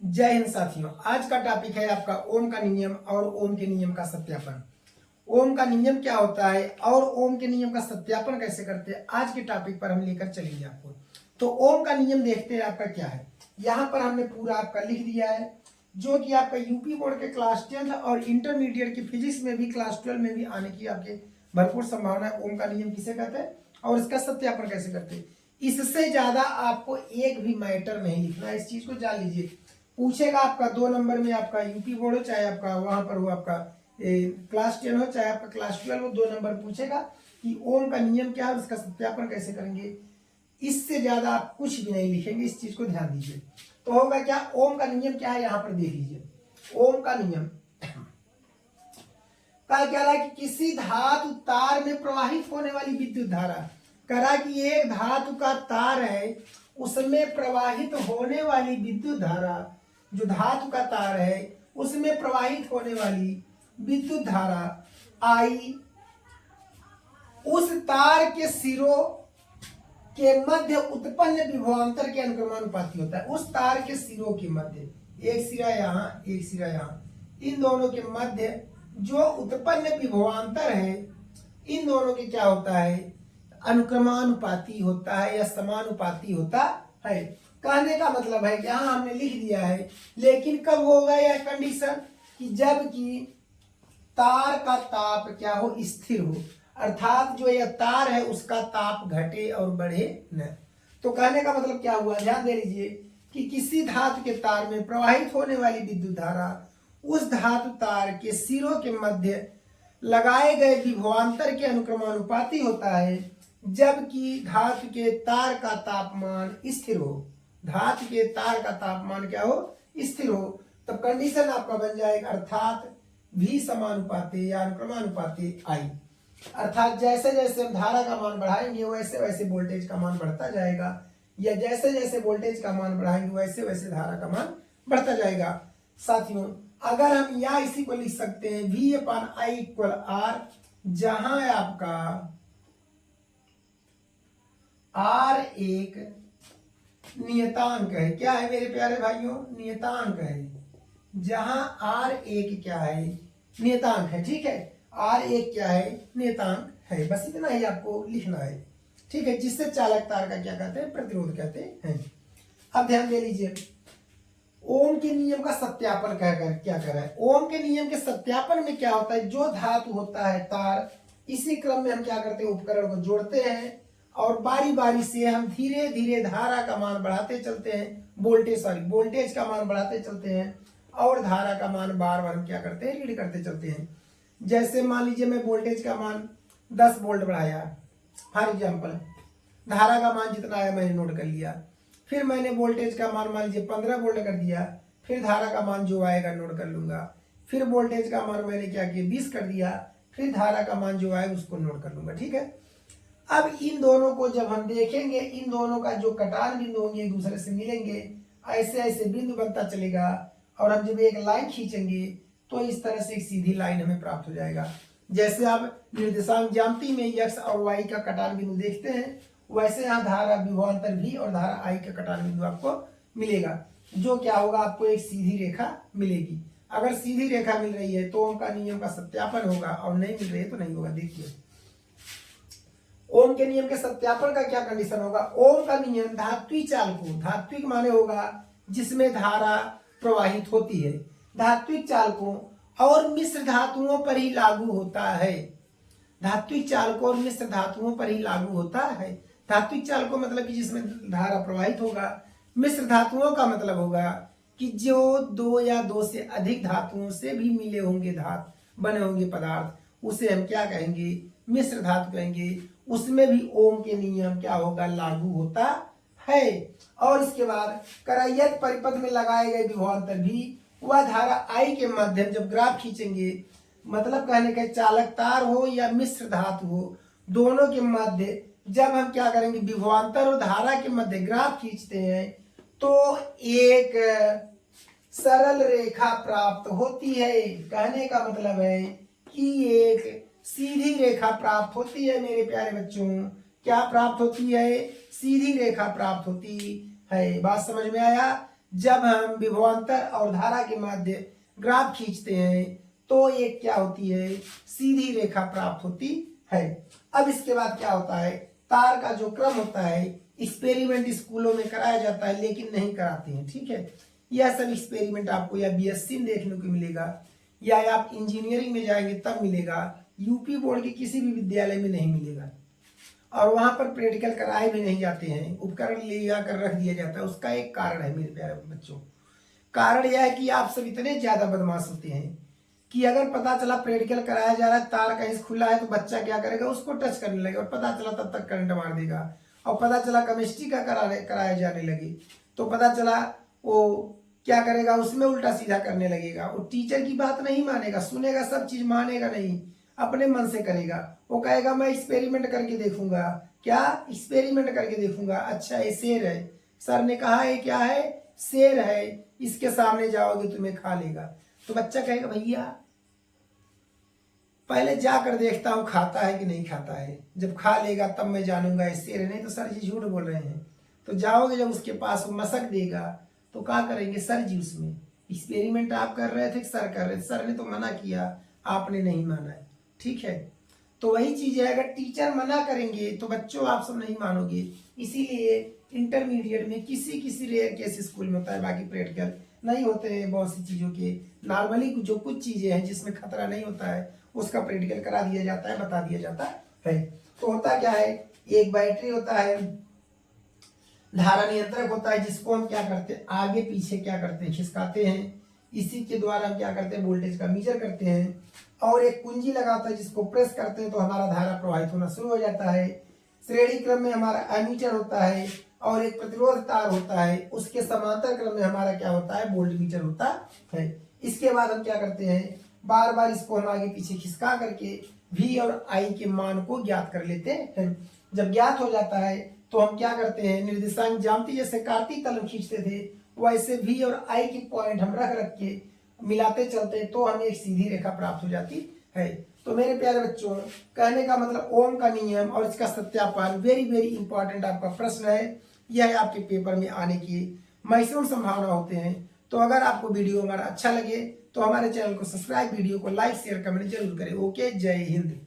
जय हिंद साथियों। आज का टॉपिक है आपका ओम का नियम और ओम के नियम का सत्यापन। ओम का नियम क्या होता है और ओम के नियम का सत्यापन कैसे करते हैं, आज के टॉपिक पर हम लेकर चलेंगे आपको। तो ओम का नियम देखते हैं आपका क्या है। यहाँ पर हमने पूरा आपका लिख दिया है, जो कि आपका यूपी बोर्ड के क्लास 10 और इंटरमीडिएट की फिजिक्स में भी, क्लास 12 में भी आने की आपके भरपूर संभावना है। ओम का नियम किसे कहते हैं और इसका सत्यापन कैसे करते हैं। इससे ज्यादा आपको एक भी मैटर नहीं लिखना है, इस चीज को जान लीजिए। पूछेगा आपका 2 नंबर में, आपका यूपी बोर्ड हो चाहे आपका वहां पर हो आपका क्लास 10 हो चाहे आपका क्लास 12 हो, 2 नंबर पूछेगा कि ओम का नियम क्या है, उसका सत्यापन कैसे करेंगे। इससे ज्यादा आप कुछ भी नहीं लिखेंगे, इस चीज को ध्यान दीजिए। तो होगा क्या, ओम का नियम क्या है यहाँ पर देख लीजिए। ओम का नियम का क्या है कि किसी धातु तार में प्रवाहित होने वाली विद्युत धारा, करा कि एक धातु का तार है, उसमें प्रवाहित होने वाली विद्युत धारा, जो धातु का तार है उसमें प्रवाहित होने वाली विद्युत धारा आई उस तार के सिरों के मध्य उत्पन्न विभवांतर के अनुक्रमानुपाती होता है। उस तार के सिरों के मध्य, एक सिरा यहाँ एक सिरा यहाँ, इन दोनों के मध्य जो उत्पन्न विभवांतर है, इन दोनों के क्या होता है, अनुक्रमानुपाती होता है या समानुपाती होता है। कहने का मतलब है कि यहाँ हमने लिख दिया है, लेकिन कब होगा यह कंडीशन, कि जब कि तार का ताप क्या हो, स्थिर हो, अर्थात जो यह तार है उसका ताप घटे और बढ़े न। तो कहने का मतलब क्या हुआ, ध्यान दे लीजिए कि किसी धातु के तार में प्रवाहित होने वाली विद्युत धारा उस धातु तार के सिरों के मध्य लगाए गए विभवांतर के अनुक्रमानुपाती होता है, जबकि धातु के तार का तापमान स्थिर हो। धातु के तार का तापमान क्या हो, स्थिर हो। तब कंडीशन आपका बन जाएगा, अर्थात भी समानुपाती या अनुक्रमानुपाती आई। अर्थात जैसे जैसे हम धारा का मान बढ़ाएंगे वैसे वैसे वोल्टेज का मान बढ़ता जाएगा, या जैसे जैसे वोल्टेज का मान बढ़ाएंगे वैसे वैसे धारा का मान बढ़ता जाएगा। साथियों, अगर हम यहाँ इसी को लिख सकते हैं V/I = R, जहां आपका R एक नियतांक है। क्या है मेरे प्यारे भाइयों, नियतांक है। जहां R एक क्या है, नियतांक है। ठीक है, R एक क्या है, नियतांक है। बस इतना ही आपको लिखना है, ठीक है, जिससे चालक तार का क्या कहते हैं, प्रतिरोध कहते हैं। अब ध्यान दे लीजिए, ओम के नियम का सत्यापन क्या कर रहा है। ओम के नियम के सत्यापन में क्या होता है, जो धातु होता है तार, इसी क्रम में हम क्या करते हैं, उपकरण को जोड़ते हैं और बारी बारी से हम धीरे धीरे धारा का मान बढ़ाते चलते हैं, वोल्टेज का मान बढ़ाते चलते हैं और धारा का मान बार बार हम क्या करते हैं, रीड करते चलते हैं। जैसे मान लीजिए मैं वोल्टेज का मान 10 वोल्ट बढ़ाया, फॉर एग्जाम्पल, धारा का मान जितना आया मैंने नोट कर लिया। फिर मैंने वोल्टेज का मान मान लीजिए 15 वोल्ट कर दिया, फिर धारा का मान जो आएगा नोट कर लूंगा। फिर वोल्टेज का मान मैंने क्या किया, 20 कर दिया, फिर धारा का मान जो आएगा उसको नोट कर लूंगा। ठीक है, अब इन दोनों को जब हम देखेंगे, इन दोनों का जो कटान बिंदु होंगे एक दूसरे से मिलेंगे, ऐसे ऐसे बिंदु बनता चलेगा और हम जब एक लाइन खींचेंगे तो इस तरह से एक सीधी लाइन हमें प्राप्त हो जाएगा। जैसे आप निर्देशांक ज्यामिति में x और y का कटान बिंदु देखते हैं, वैसे यहाँ धारा विभवांतर v और धारा I का कटान बिंदु आपको मिलेगा, जो क्या होगा, आपको एक सीधी रेखा मिलेगी। अगर सीधी रेखा मिल रही है तो ओम का नियम का सत्यापन होगा, और नहीं मिल रही है तो नहीं होगा। देखिए ओम के नियम के सत्यापन का क्या कंडीशन होगा। ओम का नियम धात्विक चालकों, धात्विक माने होगा जिसमें धारा प्रवाहित होती है, धात्विक चालकों और मिश्र धातुओं पर ही लागू होता है। धात्विक चालकों और मिश्र धातुओं पर ही लागू होता है। धात्विक चालकों मतलब कि जिसमें धारा प्रवाहित होगा। मिश्र धातुओं का मतलब होगा कि जो 2 या 2 से अधिक धातुओं से भी मिले होंगे, धातु बने होंगे पदार्थ, उसे हम क्या कहेंगे, मिश्र धातु कहेंगे। उसमें भी ओम के नियम क्या होगा, लागू होता है। और इसके बाद करायत परिपथ में लगाए गए विभवांतर भी, वह धारा I के माध्यम जब ग्राफ खींचेंगे, मतलब कहने का चालक तार हो या मिश्र धातु हो, दोनों के मध्य जब हम क्या करेंगे, विभवांतर और धारा के मध्य ग्राफ खींचते हैं तो एक सरल रेखा प्राप्त होती है। कहने का मतलब है कि एक सीधी रेखा प्राप्त होती है। मेरे प्यारे बच्चों, क्या प्राप्त होती है, सीधी रेखा प्राप्त होती है। बात समझ में आया। जब हम विभवांतर और धारा के माध्य ग्राफ खींचते हैं तो एक क्या होती है, सीधी रेखा प्राप्त होती है। अब इसके बाद क्या होता है, तार का जो क्रम होता है, एक्सपेरिमेंट स्कूलों में कराया जाता है लेकिन नहीं कराते हैं, ठीक है। यह सब एक्सपेरिमेंट आपको या बीएससी में देखने को मिलेगा या आप इंजीनियरिंग में जाएंगे तब मिलेगा, यूपी बोर्ड के किसी भी विद्यालय में नहीं मिलेगा। और वहां पर प्रैक्टिकल कराए भी नहीं जाते हैं, उपकरण ले जाकर रख दिया जाता है। उसका एक कारण है मेरे प्यारे बच्चों, कारण यह है कि आप सब इतने ज्यादा बदमाश होते हैं कि अगर पता चला प्रैक्टिकल कराया जा रहा है, तार कहीं खुला है तो बच्चा क्या करेगा, उसको टच करने लगेगा और पता चला तब तक करंट मार देगा। और पता चला केमिस्ट्री का कराया जाने लगे तो पता चला वो क्या करेगा, उसमें उल्टा सीधा करने लगेगा। वो टीचर की बात नहीं मानेगा, सुनेगा सब चीज, मानेगा नहीं, अपने मन से करेगा। वो कहेगा मैं एक्सपेरिमेंट करके देखूंगा। क्या एक्सपेरिमेंट करके देखूंगा? अच्छा ये शेर है, सर ने कहा है क्या है, शेर है, इसके सामने जाओगे तुम्हें खा लेगा। तो बच्चा कहेगा भैया पहले जाकर देखता हूं खाता है कि नहीं खाता है, जब खा लेगा तब मैं जानूंगा ये शेर है, नहीं तो सर जी झूठ बोल रहे हैं। तो जाओगे जब उसके पास, वो मशक देगा तो क्या करेंगे, सर जी उसमें एक्सपेरिमेंट आप कर रहे थे, सर कर रहे थे, सर ने तो मना किया, आपने नहीं माना है, ठीक है। तो वही चीज है, अगर टीचर मना करेंगे तो बच्चों आप सब नहीं मानोगे। इसीलिए इंटरमीडिएट में किसी किसी रेयर केस स्कूल में होता है, बाकी प्रैक्टिकल नहीं होते हैं बहुत सी चीजों के। नॉर्मली जो कुछ चीजें हैं जिसमें खतरा नहीं होता है उसका प्रैक्टिकल करा दिया जाता है, बता दिया जाता है। तो होता क्या है, एक बैटरी होता है, धारा नियंत्रक होता है जिसको हम क्या करते हैं, आगे पीछे क्या करते हैं, खिसकाते हैं। इसी के द्वारा हम क्या करते हैं, वोल्टेज का मीजर करते हैं। और एक कुंजी लगाता है जिसको प्रेस करते हैं तो हमारा धारा प्रवाहित होना शुरू हो जाता है। श्रेणी क्रम में हमारा एमीटर होता है और एक प्रतिरोध तार होता है, उसके समांतर क्रम में हमारा क्या होता है, वोल्ट मीटर होता है। इसके बाद हम क्या करते हैं, बार बार इसको हम आगे पीछे खिसका करके V और I के मान को ज्ञात कर लेते हैं। जब ज्ञात हो जाता है तो हम क्या करते हैं, निर्देशांक ज्यामिति जैसे कार्तीय तल खींचते थे वैसे V और I के पॉइंट हम रख रख के मिलाते चलते तो हमें एक सीधी रेखा प्राप्त हो जाती है। तो मेरे प्यारे बच्चों, कहने का मतलब ओम का नियम और इसका सत्यापन वेरी वेरी इंपॉर्टेंट आपका प्रश्न है। यह आपके पेपर में आने की मैक्सिमम संभावना होते हैं। तो अगर आपको वीडियो हमारा अच्छा लगे तो हमारे चैनल को सब्सक्राइब, वीडियो को लाइक शेयर कमेंट जरूर करें। ओके, जय हिंद।